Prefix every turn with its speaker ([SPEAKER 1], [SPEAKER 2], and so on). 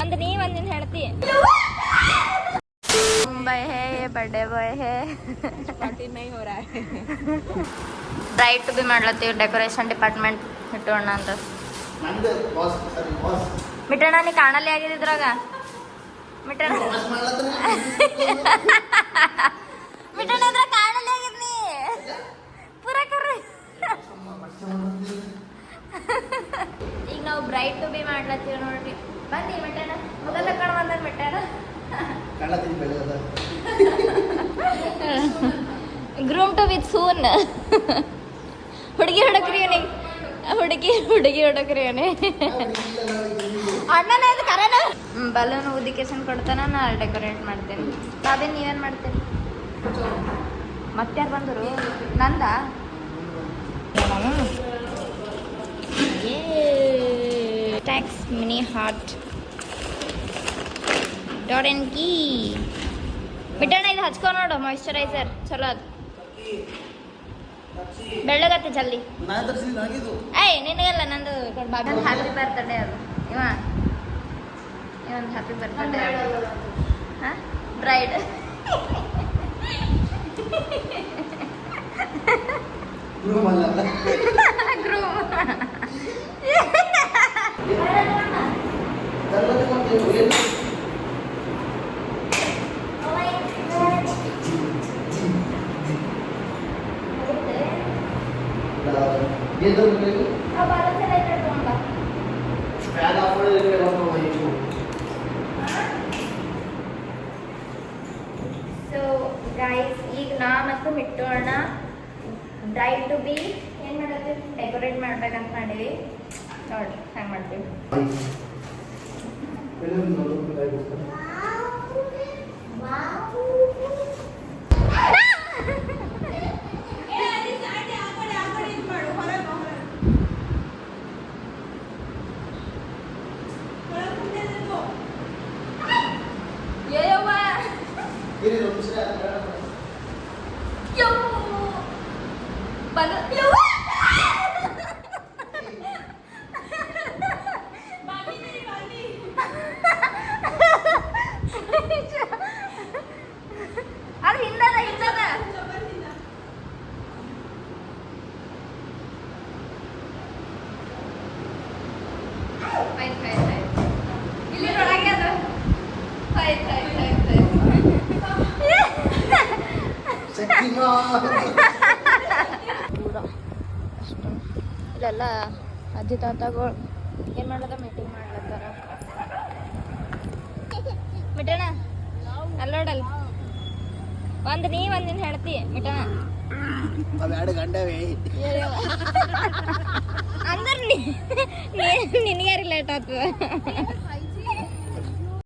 [SPEAKER 1] ಅಂದ್ರೆ ನೀ ಒಂದಿನ ಹೇಳ್ತಿ मुंबई है ये बर्थडे बॉय है
[SPEAKER 2] पार्टी नहीं हो रहा है
[SPEAKER 1] ब्राइट भी ಮಾಡ್ಲತ್ತೀವಿ ಡೆಕೋರೇಷನ್ ಡಿಪಾರ್ಟ್ಮೆಂಟ್ ಮಿಟ್ಟೋಣ ಅಂತ ಮಿಟ್ಟೋಣ ನೀ ಕಾಣಲ್ಲೇ ಆಗಿದ್ರಾಗ ಮಿಟ್ಟೋಣ ಮಿಟ್ಟೋಣ ಇದ್ರ ಕಾಣಲ್ಲೇ ಆಗಿದ್ ನೀ ಪೂರ ಕರ್ರಿ ಈಗ ನಾವು ಬ್ರೈಟ್ ಟು ಬಿ ಮಾಡ್ಲತ್ತೀವಿ ನೋಡ್ರಿ ಬನ್ನಿ ಮಿಟ್ಟೋಣ ಮೊದಲ ಕಣ ಬಂದ ಮಿಟ್ಟೋಣ ಗ್ರೂಮ್ ಟು ವಿತ್ ಸೂನ್ ಹುಡುಗಿ ಹುಡುಕ್ರಿ ಹುಡುಗಿ ಹುಡುಕ್ರಿ ಅಣ್ಣನ ಇದು ಕರೆನ ಬಲೂನ್ ಊದಿಕೇಶನ್ ಕೊಡ್ತಾನ ನಾ ಡೆಕೋರೇಟ್ ಮಾಡ್ತೇನೆ ಅದೇ ನೀವೇನು ಮಾಡ್ತೇನೆ ಮತ್ತ್ಯಾರು ಬಂದರು ನಂದ ಟ್ಯಾಕ್ಸ್ ಮಿನಿ ಹಾರ್ಟ್ ಡಾರೆನ್ಕಿ ಮಿಟ್ಟಣ್ಣ ಇದು ಹಚ್ಕೊ ನೋಡು ಮಾಯಿಶ್ಚರೈಸರ್ ಚಲೋ ಅದು ಬೆಳ್ಳಗತ್ತೆ ಜಲ್ದಿ ಏಯ್ ನಿನಗಲ್ಲ ನಂದು ಹ್ಯಾಪಿ ಬರ್ತಡೇ ಅದು ಇವೊಂದು ಹ್ಯಾಪಿ ಬರ್ತಡೇ ಹಾಂ ಬ್ರೈಡ್ ಗ್ರೂಮ್ ಸೊ ಗೈಸ್ ಈಗ ನಾ ಮತ್ತು ಮಿಟ್ಟೋಣ ಬ್ರೈಡ್ ಟು ಬಿ ಏನು ಮಾಡತ್ತೀವಿ ಡೆಕೋರೇಟ್ ಮಾಡ್ಬೇಕಂತ ಮಾಡೀವಿ ನೋಡ್ರಿ ಹ್ಯಾಂಗೆ ಮಾಡ್ತೀವಿ ಅದು ಹಿಂದದ ಇಲ್ಲಿ ನೋಡಂಗೆ ಅದು ಅಷ್ಟು ಇಲ್ಲೆಲ್ಲ ಅಜ್ಜಿ ತಾತಗಳು ಏನು ಮಾಡ್ಲತ್ತ ಮೀಟಿಂಗ್ ಮಾಡ್ಲತ್ತಾರ ಮಿಟ್ಟಣ ಅಲ್ಲೋಡಲ್ಲ ಒಂದಿನ ಹೇಳ್ತಿ ಮಿಟ್ಟಣ ಅಂದ್ರೆ ನಿನಗ್ಯಾರಿ ಲೇಟ್ ಆಗ್ತದ